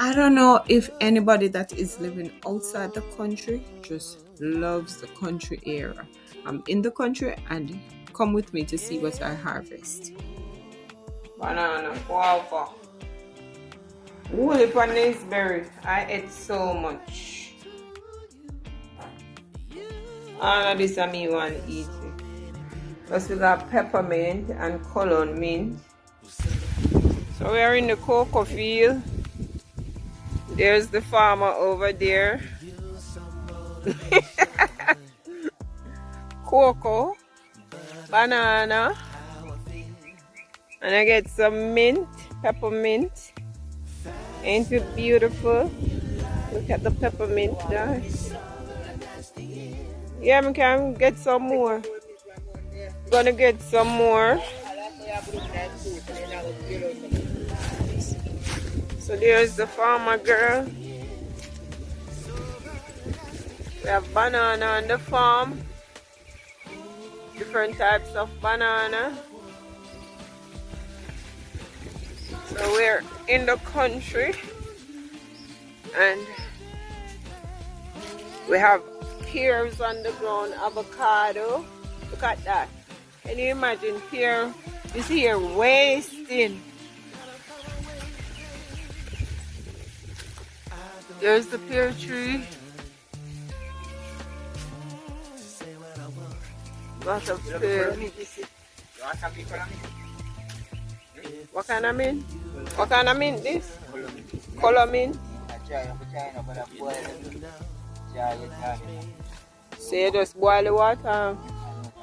I don't know if anybody that is living outside the country just loves the country area. I'm in the country and come with me to see what I harvest. Banana, guava. Holy panis berry. I ate so much. All of this I me want to eat. Plus we got peppermint and cologne mint. So we are in the cocoa field. There's the farmer over there. Cocoa, banana, and I get some mint, peppermint. Ain't it beautiful? Look at the peppermint, guys. Yeah, we can get some more. Gonna get some more. So there's the farmer girl. We have banana on the farm. Different types of banana. So we're in the country and we have pears on the ground, avocado. Look at that. Can you imagine pear is here wasting? There's the pear tree. Lots of pear. What kind of mint? What kind of mint this? Color mint? So you just boil the water,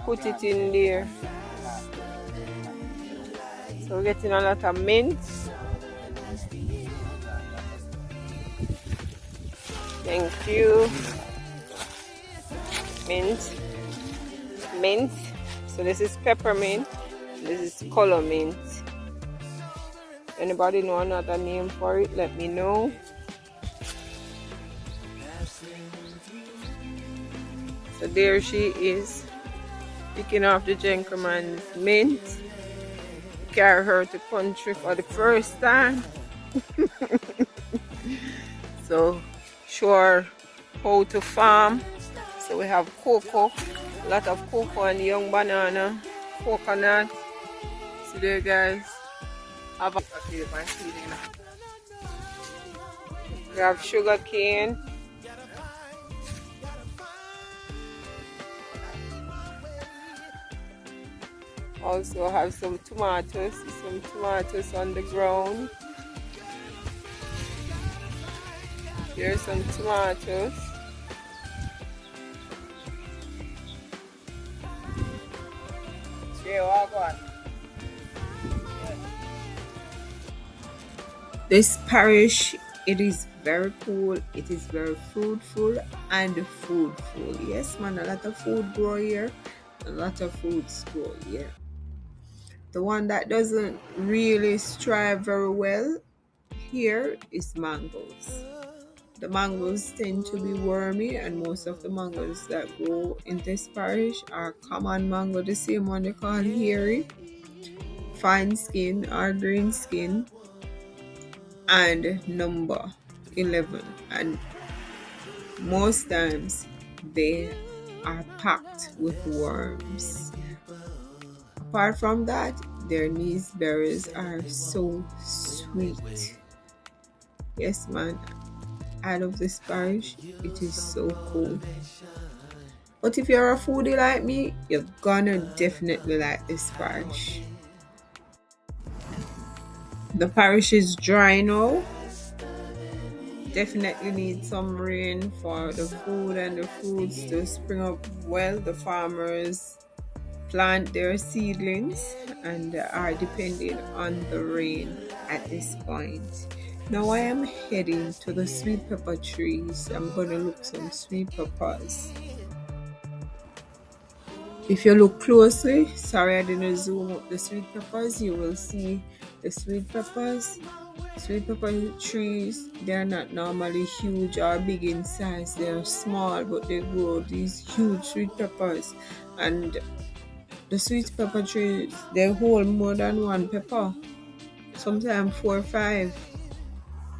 put it in there. So we're getting a lot of mint. Thank you. Mint. Mint. So this is peppermint. This is color mint. Anybody know another name for it? Let me know. So there she is, picking off the gentleman's mint. Carry her to country for the first time. So show her how to farm. So we have cocoa, a lot of cocoa and young banana, coconut. See there, guys. We have sugar cane. Also have some tomatoes. Some tomatoes on the ground. Here's some tomatoes. This parish, it is very cool, it is very fruitful and foodful. Yes man, a lot of food grow here, a lot of fruits grow here. The one that doesn't really strive very well here is mangoes. The mangoes tend to be wormy, and most of the mangoes that grow in this parish are common mango, the same one they call hairy, fine skin or green skin, and number 11. And most times they are packed with worms. Apart from that, their nice berries are so sweet. Yes man, I love this parish. It is so cool. But if you're a foodie like me, you're gonna definitely like this parish. The parish is dry now. Definitely need some rain for the food and the fruits to spring up well. The farmers plant their seedlings and are depending on the rain at this point. Now I am heading to the sweet pepper trees. I'm going to look some sweet peppers. If you look closely, sorry I didn't zoom up the sweet peppers, you will see the sweet peppers. Sweet pepper trees, they are not normally huge or big in size. They are small, but they grow these huge sweet peppers. And the sweet pepper trees, they hold more than one pepper, sometimes 4 or 5.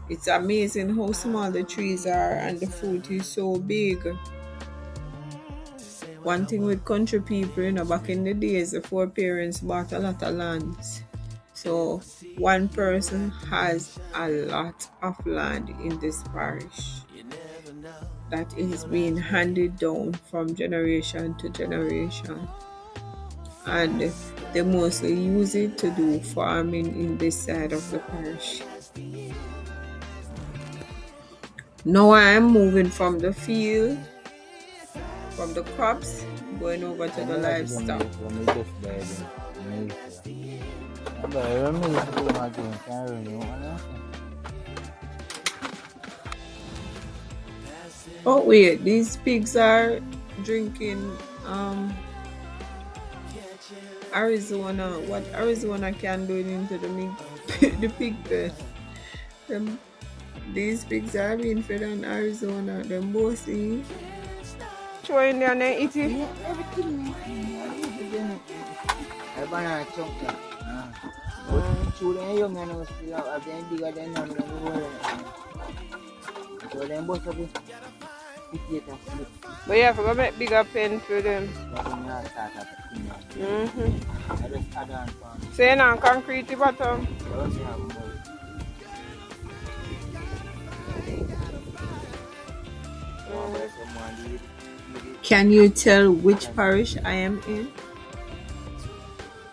It's amazing how small the trees are and the fruit is so big. One thing with country people, back in the days, the foreparents bought a lot of lands. So one person has a lot of land in this parish that is being handed down from generation to generation. And they mostly use it to do farming in this side of the parish. Now I am moving from the field, from the crops, going over to the livestock. Oh wait, these pigs are drinking Arizona. What Arizona can do into the pig pen. These pigs are being fed on Arizona. Them both eat. Showing them they eat it. But you have to go make bigger pen for them. So you're not concrete the bottom? Can you tell which parish I am in?